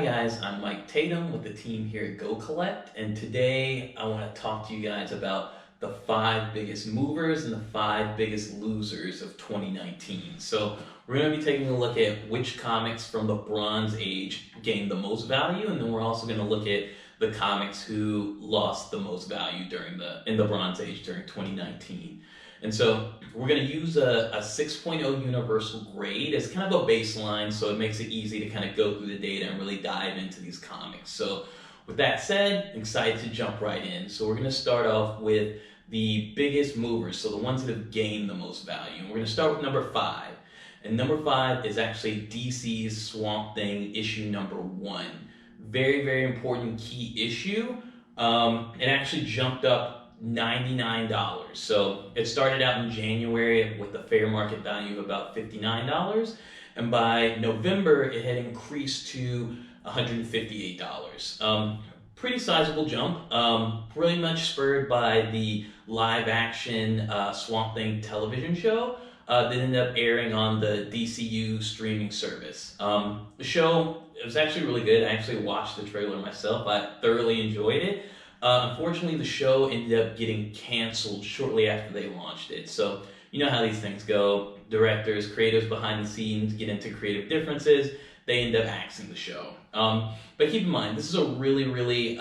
guys, I'm Mike Tatum with the team here at Go Collect, and today I want to talk to you guys about the 5 biggest movers and the 5 biggest losers of 2019. So we're going to be taking a look at which comics from the Bronze Age gained the most value, and then we're also going to look at the comics who lost the most value in the Bronze Age during 2019. And so we're going to use a 6.0 universal grade as kind of a baseline, so it makes it easy to kind of go through the data and really dive into these comics. So with that said, excited to jump right in. So we're going to start off with the biggest movers, so the ones that have gained the most value. And we're going to start with number 5. And number 5 is actually DC's Swamp Thing issue number 1. Very, very important key issue. It actually jumped up $99. So it started out in January with a fair market value of about $59, and by November it had increased to $158. Pretty sizable jump, pretty much spurred by the live action Swamp Thing television show that ended up airing on the DCU streaming service. The show, it was actually really good. I actually watched the trailer myself. I thoroughly enjoyed it. Unfortunately, the show ended up getting canceled shortly after they launched it. So you know how these things go. Directors, creatives behind the scenes get into creative differences. They end up axing the show. But keep in mind, this is a really, really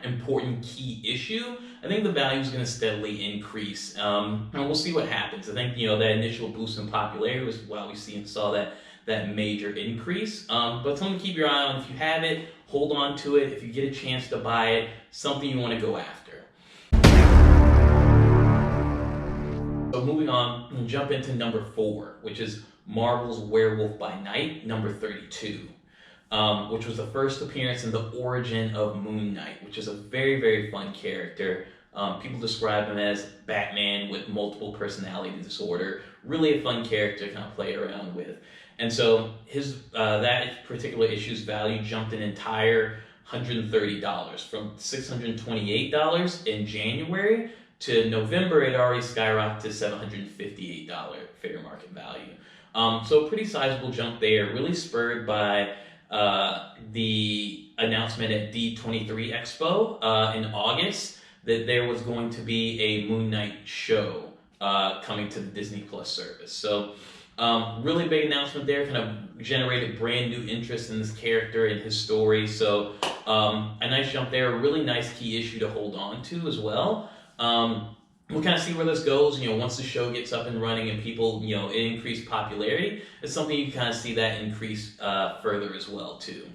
important key issue. I think the value is going to steadily increase, and we'll see what happens. I think that initial boost in popularity was why we saw that major increase. But something to keep your eye on. If you have it, hold on to it. If you get a chance to buy it, something you want to go after. So moving on, we'll jump into number 4, which is Marvel's Werewolf by Night, number 32, which was the first appearance in the origin of Moon Knight, which is a very, very fun character. People describe him as Batman with multiple personality disorder. Really a fun character to kind of play around with. And so that particular issue's value jumped an entire $130 from $628 in January to November. It already skyrocketed to $758 fair market value. So a pretty sizable jump there, really spurred by the announcement at D23 Expo in August that there was going to be a Moon Knight show coming to the Disney Plus service. So really big announcement there, kind of generated brand new interest in this character and his story. So a nice jump there, a really nice key issue to hold on to as well. We'll kind of see where this goes. Once the show gets up and running and people, it increased popularity, it's something you can kind of see that increase further as well too.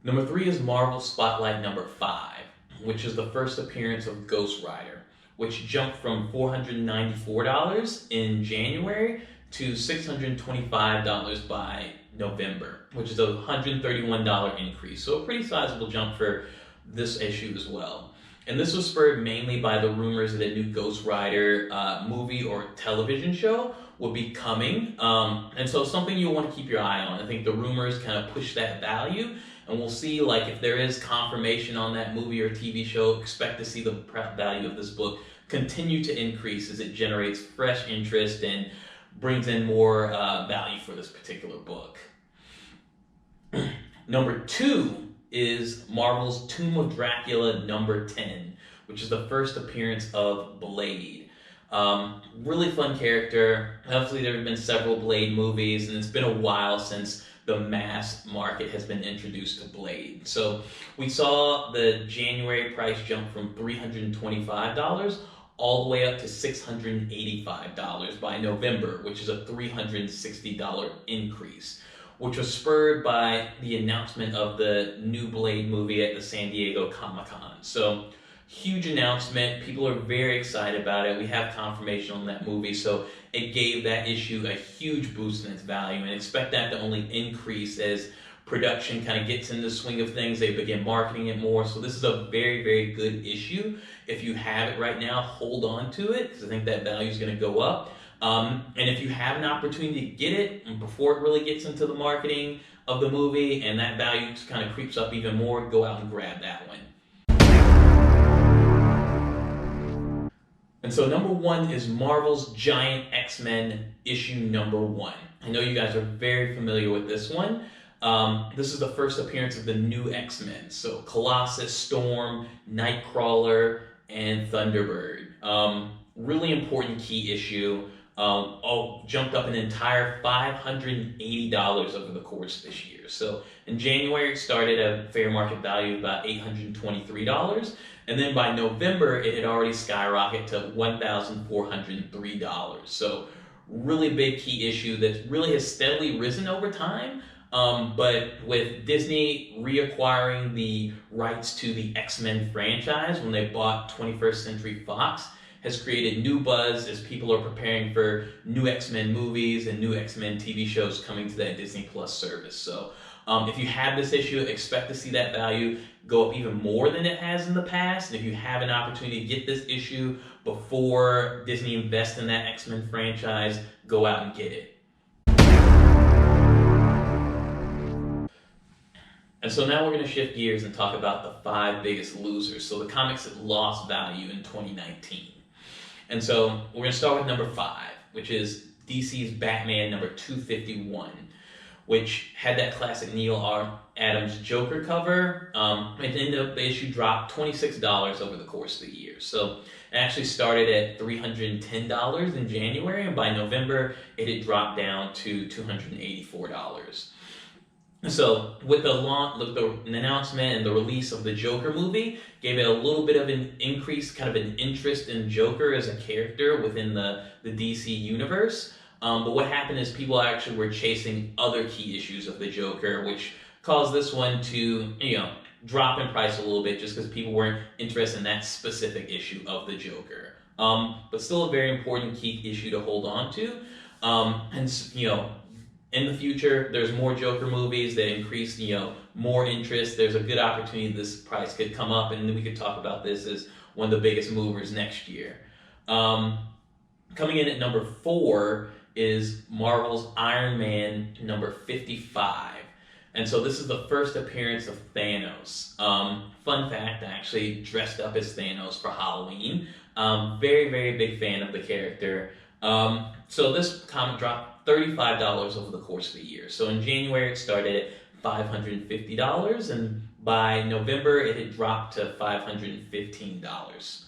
Number 3 is Marvel Spotlight number 5, which is the first appearance of Ghost Rider, which jumped from $494 in January to $625 by November, which is a $131 increase. So a pretty sizable jump for this issue as well. And this was spurred mainly by the rumors that a new Ghost Rider movie or television show would be coming. And so something you'll want to keep your eye on. I think the rumors kind of push that value, and we'll see if there is confirmation on that movie or TV show, expect to see the value of this book continue to increase as it generates fresh interest and brings in more value for this particular book. Number 2 is Marvel's Tomb of Dracula number 10, which is the first appearance of Blade. Really fun character. Obviously, there have been several Blade movies, and it's been a while since the mass market has been introduced to Blade. So we saw the January price jump from $325 all the way up to $685 by November, which is a $360 increase, which was spurred by the announcement of the new Blade movie at the San Diego Comic-Con. So huge announcement. People are very excited about it. We have confirmation on that movie, so it gave that issue a huge boost in its value, and expect that to only increase as production kind of gets in the swing of things. They begin marketing it more. So this is a very, very good issue. If you have it right now, hold on to it, because I think that value is going to go up. And if you have an opportunity to get it before it really gets into the marketing of the movie and that value kind of creeps up even more, go out and grab that one. And so number 1 is Marvel's Giant X-Men issue number 1. I know you guys are very familiar with this one. This is the first appearance of the new X-Men. So Colossus, Storm, Nightcrawler, and Thunderbird. Really important key issue. Jumped up an entire $580 over the course of this year. So in January, it started at a fair market value of about $823. And then by November, it had already skyrocketed to $1,403. So really big key issue that really has steadily risen over time. But with Disney reacquiring the rights to the X-Men franchise when they bought 21st Century Fox, has created new buzz as people are preparing for new X-Men movies and new X-Men TV shows coming to that Disney Plus service. So if you have this issue, expect to see that value go up even more than it has in the past. And if you have an opportunity to get this issue before Disney invests in that X-Men franchise, go out and get it. And so now we're going to shift gears and talk about the 5 biggest losers. So the comics that lost value in 2019. And so we're going to start with number 5, which is DC's Batman number 251, which had that classic Neil Adams Joker cover. At the end of the issue dropped $26 over the course of the year. So it actually started at $310 in January, and by November it had dropped down to $284. So with the announcement and the release of the Joker movie, gave it a little bit of an increase, kind of an interest in Joker as a character within the DC universe. But what happened is people actually were chasing other key issues of the Joker, which caused this one to, drop in price a little bit just because people weren't interested in that specific issue of the Joker. But still a very important key issue to hold on to. In the future, there's more Joker movies that increase, more interest. There's a good opportunity this price could come up, and we could talk about this as one of the biggest movers next year. Coming in at number 4 is Marvel's Iron Man number 55. And so this is the first appearance of Thanos. Fun fact, I actually dressed up as Thanos for Halloween. Very, very big fan of the character. So this comic dropped $35 over the course of the year. So in January it started at $550, and by November it had dropped to $515.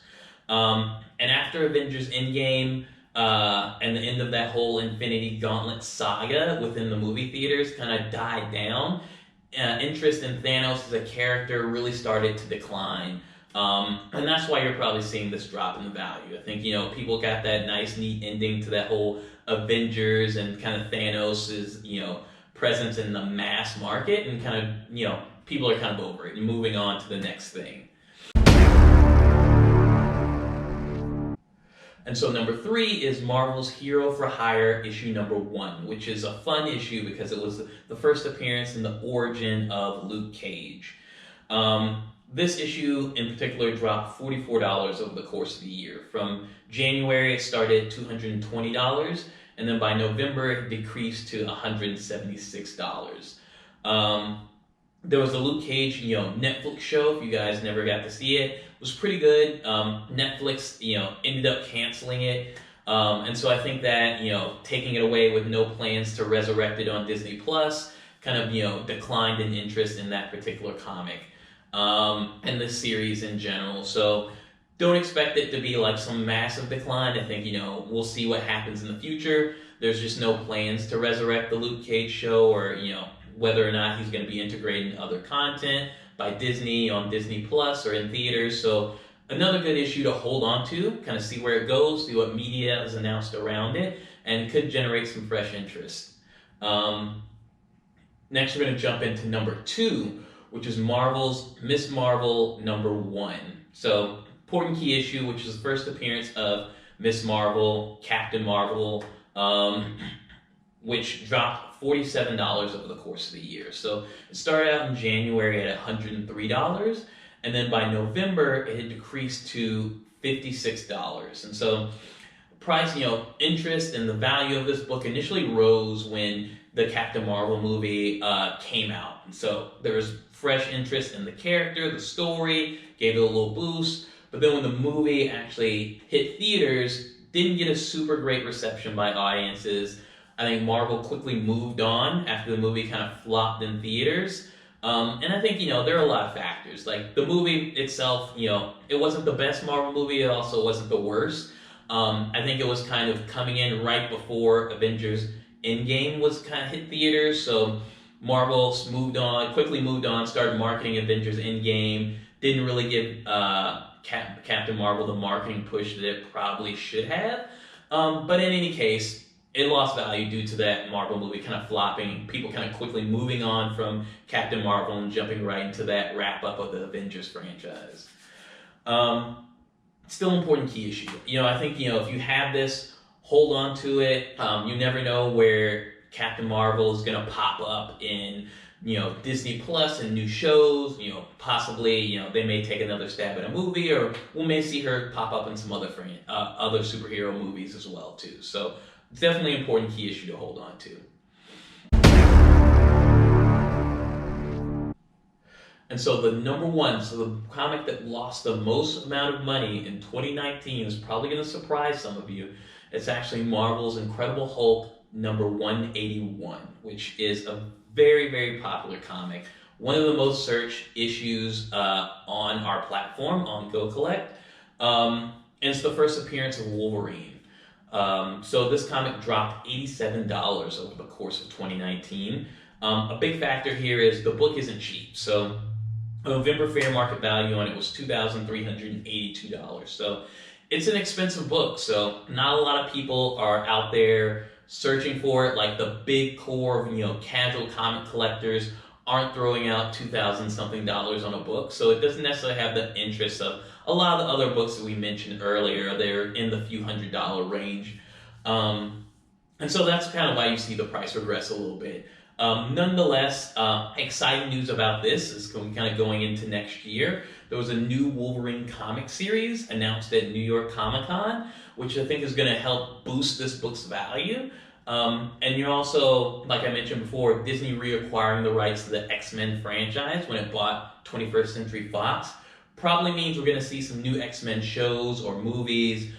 And after Avengers Endgame and the end of that whole Infinity Gauntlet saga within the movie theaters kind of died down, interest in Thanos as a character really started to decline. And that's why you're probably seeing this drop in the value. I think, people got that nice, neat ending to that whole Avengers and kind of Thanos' presence in the mass market, and kind of, people are kind of over it and moving on to the next thing. And so number 3 is Marvel's Hero for Hire issue number 1, which is a fun issue because it was the first appearance in the origin of Luke Cage. This issue in particular dropped $44 over the course of the year. From January, it started at $220, and then by November, it decreased to $176. There was the Luke Cage, Netflix show. If you guys never got to see it, it was pretty good. Netflix, ended up canceling it. And so I think that, taking it away with no plans to resurrect it on Disney Plus kind of, declined in interest in that particular comic. And the series in general. So don't expect it to be like some massive decline. I think, we'll see what happens in the future. There's just no plans to resurrect the Luke Cage show, or, whether or not he's going to be integrating other content by Disney on Disney Plus or in theaters. So another good issue to hold on to, kind of see where it goes, see what media is announced around it, and could generate some fresh interest. Next, we're going to jump into number 2, which is Marvel's Miss Marvel number 1. So, important key issue, which is the first appearance of Miss Marvel, Captain Marvel, which dropped $47 over the course of the year. So it started out in January at $103, and then by November it had decreased to $56. And so price, interest and the value of this book initially rose when the Captain Marvel movie came out. And so there was fresh interest in the character, the story, gave it a little boost. But then when the movie actually hit theaters, didn't get a super great reception by audiences. I think Marvel quickly moved on after the movie kind of flopped in theaters. And I think, there are a lot of factors. Like, the movie itself, it wasn't the best Marvel movie, it also wasn't the worst. I think it was kind of coming in right before Avengers Endgame was kind of hit theaters, so Marvel quickly moved on, started marketing Avengers Endgame, didn't really give Captain Marvel the marketing push that it probably should have. But in any case, it lost value due to that Marvel movie kind of flopping, people kind of quickly moving on from Captain Marvel and jumping right into that wrap up of the Avengers franchise. Still important key issue. I think, if you have this, hold on to it. You never know where Captain Marvel is going to pop up in, Disney Plus and new shows. Possibly, they may take another stab at a movie, or we may see her pop up in some other superhero movies as well, too. So it's definitely an important key issue to hold on to. And so the comic that lost the most amount of money in 2019 is probably going to surprise some of you. It's actually Marvel's Incredible Hulk number 181, which is a very, very popular comic. One of the most searched issues on our platform, on Go Collect. And it's the first appearance of Wolverine. So this comic dropped $87 over the course of 2019. A big factor here is the book isn't cheap. So November fair market value on it was $2,382. So it's an expensive book. So not a lot of people are out there searching for it. Like the big core of, casual comic collectors aren't throwing out $2,000 something on a book. So it doesn't necessarily have the interest of a lot of the other books that we mentioned earlier. They're in the few $100 range. And so that's kind of why you see the price regress a little bit. Nonetheless, exciting news about this is kind of going into next year. There was a new Wolverine comic series announced at New York Comic Con, which I think is going to help boost this book's value. And you're also, like I mentioned before, Disney reacquiring the rights to the X-Men franchise when it bought 21st Century Fox. Probably means we're going to see some new X-Men shows or movies,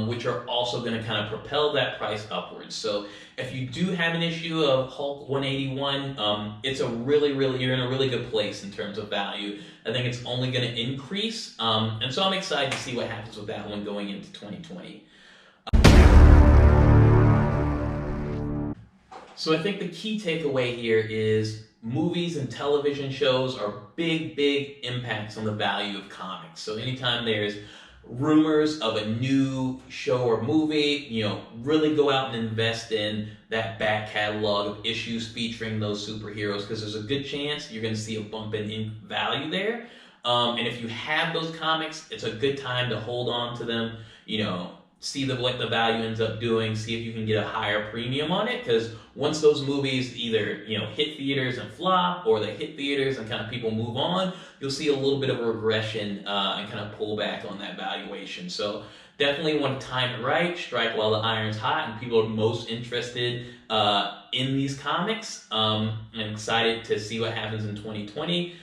which are also going to kind of propel that price upwards. So if you do have an issue of Hulk 181, it's you're in a really good place in terms of value. I think it's only going to increase. And so I'm excited to see what happens with that one going into 2020. So I think the key takeaway here is movies and television shows are big impacts on the value of comics. So anytime there's rumors of a new show or movie, really go out and invest in that back catalog of issues featuring those superheroes, because there's a good chance you're going to see a bump in value there. And if you have those comics, it's a good time to hold on to them, see what the value ends up doing, see if you can get a higher premium on it, because once those movies either hit theaters and flop, or they hit theaters and kind of people move on, you'll see a little bit of a regression and kind of pull back on that valuation. So definitely want to time it right, strike while the iron's hot, and people are most interested in these comics. I'm excited to see what happens in 2020.